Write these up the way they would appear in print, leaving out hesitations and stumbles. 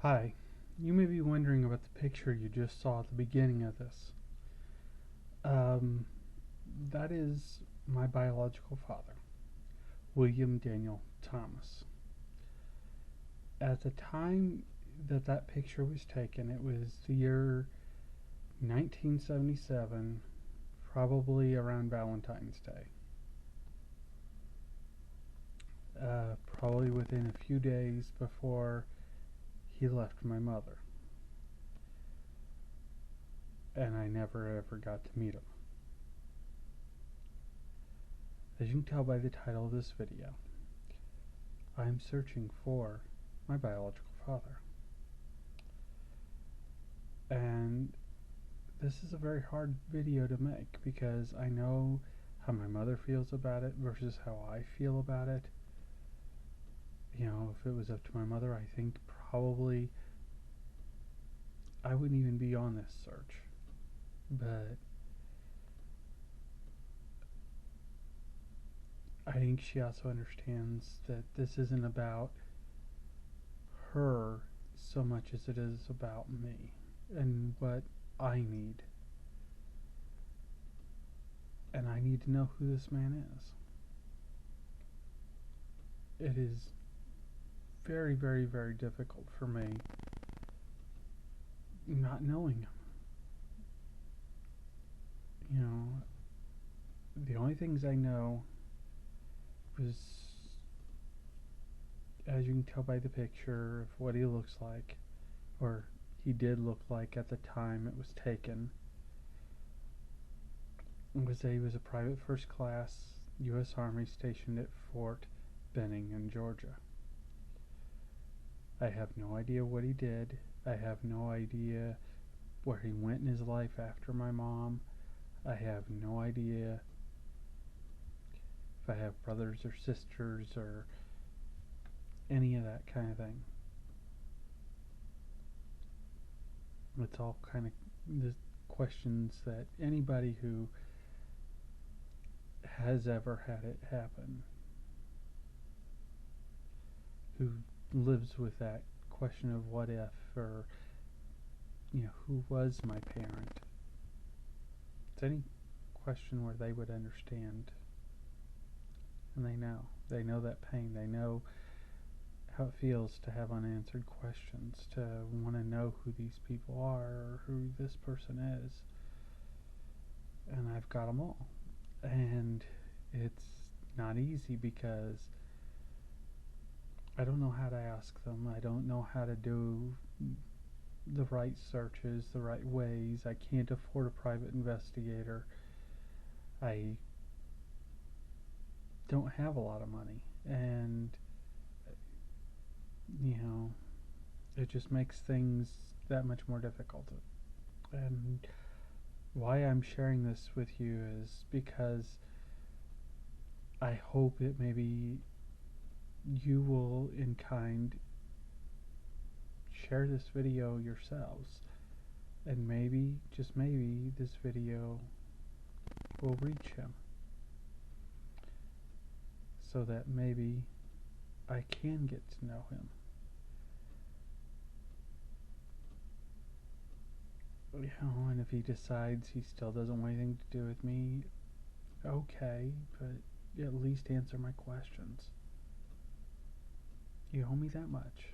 Hi, you may be wondering about the picture you just saw at the beginning of this. Um, that is my biological father, William Daniel Thomas. At the time that picture was taken, it was the year 1977, probably around Valentine's Day. Probably within a few days before he left my mother, and I never ever got to meet him. As you can tell by the title of this video, I am searching for my biological father. And this is a very hard video to make because I know how my mother feels about it versus how I feel about it. If it was up to my mother, I think probably I wouldn't even be on this search. But I think she also understands that this isn't about her so much as it is about me and what I need. And I need to know who this man is. It is very, very, very difficult for me not knowing him. The only things I know was, as you can tell by the picture, of what he looks like, or he did look like at the time it was taken, was that he was a private first class U.S. Army stationed at Fort Benning in Georgia. I have no idea what he did. I have no idea where he went in his life after my mom. I have no idea if I have brothers or sisters or any of that kind of thing. It's all kind of the questions that anybody who has ever had it happen, who lives with that question of what if, or who was my parent. It's any question where they would understand, and they know that pain, they know how it feels to have unanswered questions, to want to know who these people are or who this person is. And I've got them all. And it's not easy because I don't know how to ask them. I don't know how to do the right searches the right ways. I can't afford a private investigator. I don't have a lot of money. And it just makes things that much more difficult. And why I'm sharing this with you is because I hope that maybe you will, in kind, share this video yourselves. And maybe, just maybe, this video will reach him. So that maybe I can get to know him. And if he decides he still doesn't want anything to do with me, okay, but at least answer my questions. You owe me that much.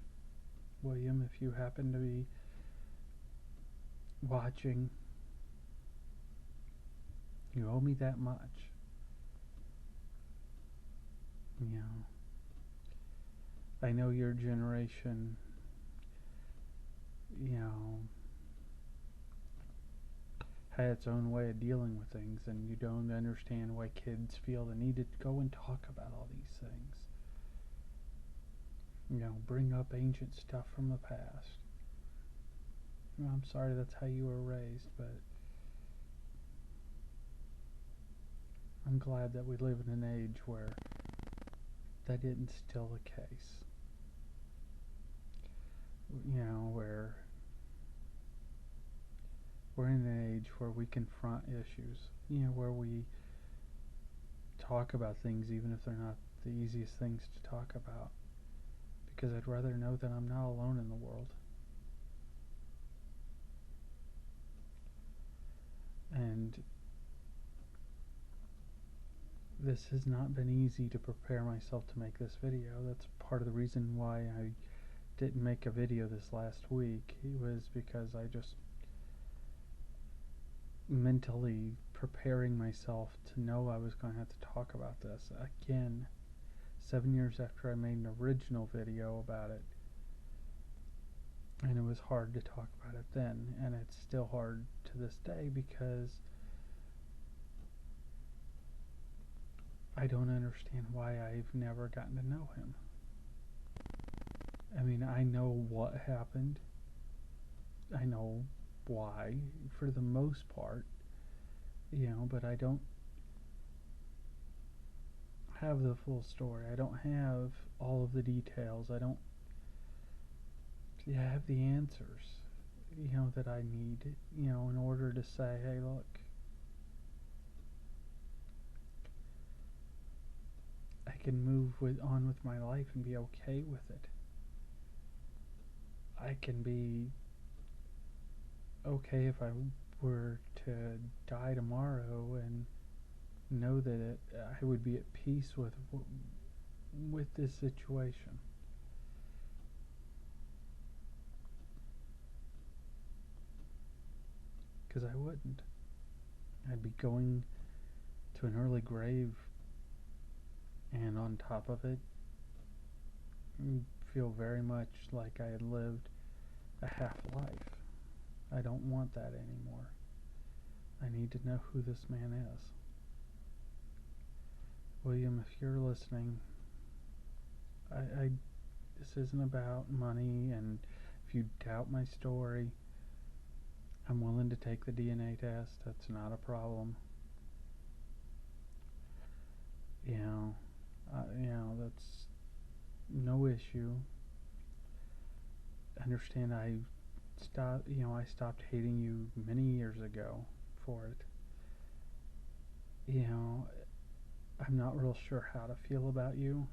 William, if you happen to be watching, you owe me that much. I know your generation, had its own way of dealing with things, and you don't understand why kids feel the need to go and talk about all these things. Bring up ancient stuff from the past. I'm sorry that's how you were raised, but I'm glad that we live in an age where that isn't still the case. Where we're in an age where we confront issues, where we talk about things even if they're not the easiest things to talk about. Because I'd rather know that I'm not alone in the world. And this has not been easy to prepare myself to make this video. That's part of the reason why I didn't make a video this last week. It was because I just mentally preparing myself to know I was going to have to talk about this again 7 years after I made an original video about it. And it was hard to talk about it then, and it's still hard to this day because I don't understand why I've never gotten to know him. I mean, I know what happened. I know why, for the most part, but I don't have the full story. I don't have all of the details. I don't have the answers, that I need, in order to say, hey, look, I can move on with my life and be okay with it. I can be okay if I were to die tomorrow and know that I would be at peace with this situation. Because I wouldn't. I'd be going to an early grave, and on top of it, feel very much like I had lived a half life. I don't want that anymore. I need to know who this man is. William, if you're listening, this isn't about money, and if you doubt my story, I'm willing to take the DNA test. That's not a problem. That's no issue. Understand I stopped hating you many years ago for it. I'm not real sure how to feel about you.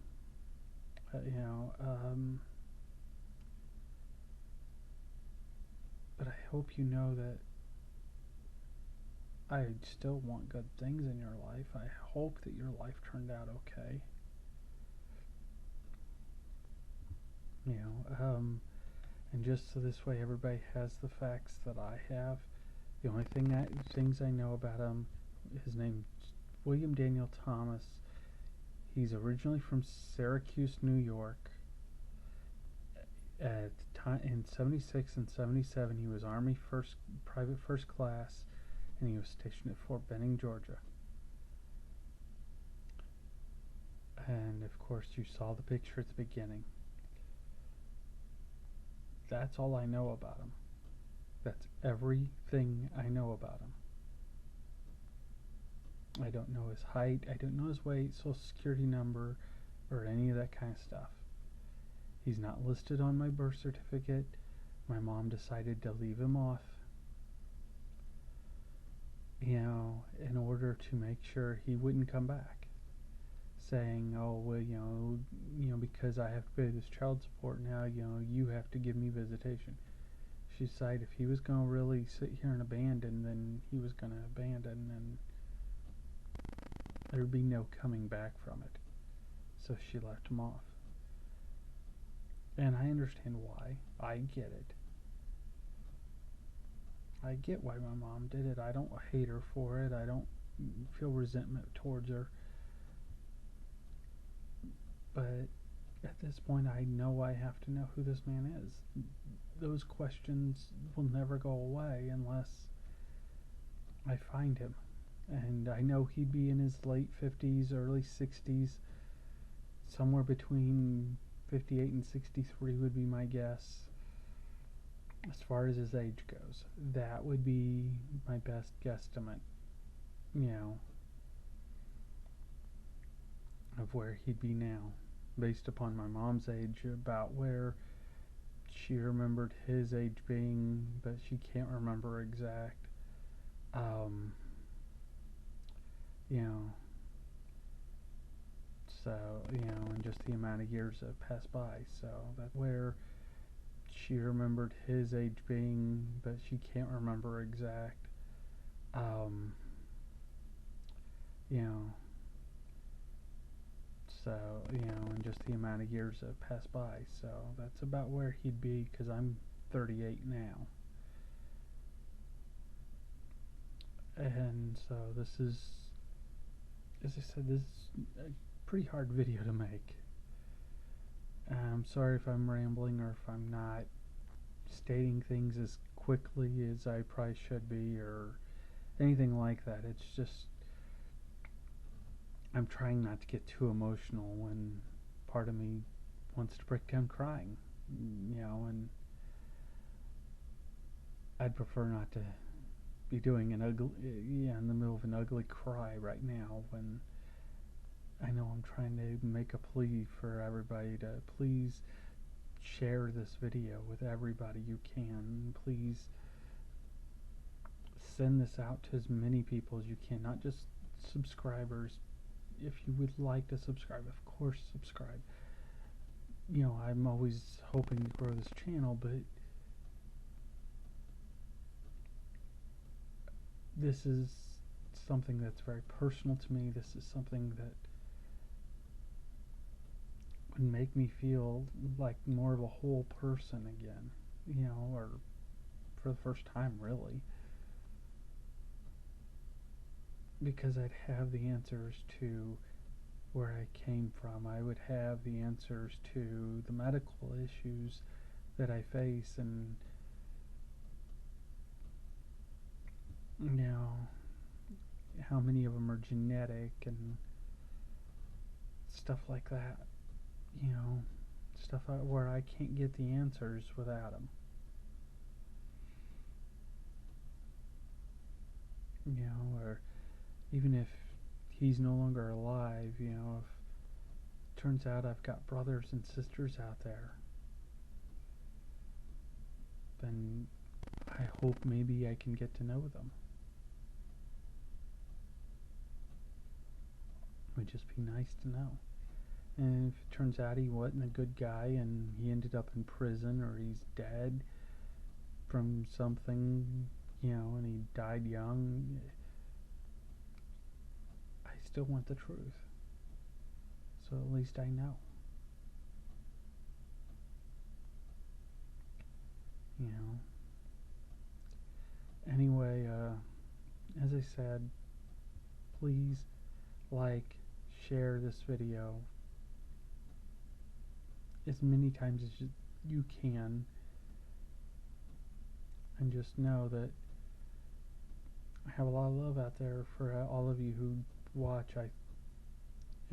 But I hope you know that I still want good things in your life. I hope that your life turned out okay. And just so this way everybody has the facts that I have. The only things I know about him, his name's William Daniel Thomas. He's originally from Syracuse, New York. At the time, in 76 and 77, he was Army Private First Class, and he was stationed at Fort Benning, Georgia. And of course, you saw the picture at the beginning. That's all I know about him. That's everything I know about him. I don't know his height, I don't know his weight, social security number, or any of that kind of stuff. He's not listed on my birth certificate. My mom decided to leave him off, in order to make sure he wouldn't come back, saying, oh, well, because I have to pay this child support now, you have to give me visitation. She decided if he was going to really sit here and abandon, then he was going to abandon, and there would be no coming back from it. So she left him off. And I understand why. I get it. I get why my mom did it. I don't hate her for it. I don't feel resentment towards her. But at this point, I know I have to know who this man is. Those questions will never go away unless I find him. And I know he'd be in his late 50s, early 60s. Somewhere between 58 and 63 would be my guess. As far as his age goes, that would be my best guesstimate, of where he'd be now, based upon my mom's age, about where she remembered his age being, but she can't remember exact. So, and just the amount of years that passed by. So that's where she remembered his age being, but she can't remember exact. Um, you know, so, and just the amount of years that passed by. So that's about where he'd be, because I'm 38 now. And so this is, as I said, this is a pretty hard video to make. I'm sorry if I'm rambling or if I'm not stating things as quickly as I probably should be or anything like that. It's just, I'm trying not to get too emotional when part of me wants to break down crying, and I'd prefer not to be doing an ugly, in the middle of an ugly cry right now when I know I'm trying to make a plea for everybody to please share this video with everybody you can. Please send this out to as many people as you can, not just subscribers. If you would like to subscribe, of course subscribe. I'm always hoping to grow this channel, but this is something that's very personal to me. This is something that would make me feel like more of a whole person again, or for the first time, really. Because I'd have the answers to where I came from. I would have the answers to the medical issues that I face, and how many of them are genetic and stuff like that. Stuff where I can't get the answers without them. Or even if he's no longer alive, if it turns out I've got brothers and sisters out there, then I hope maybe I can get to know them. It would just be nice to know. And if it turns out he wasn't a good guy and he ended up in prison or he's dead from something, and he died young, I still want the truth. So at least I know. Anyway, as I said, please like, share this video as many times as you can, and just know that I have a lot of love out there for all of you who watch. I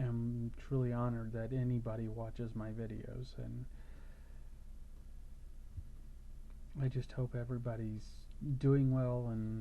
am truly honored that anybody watches my videos, and I just hope everybody's doing well and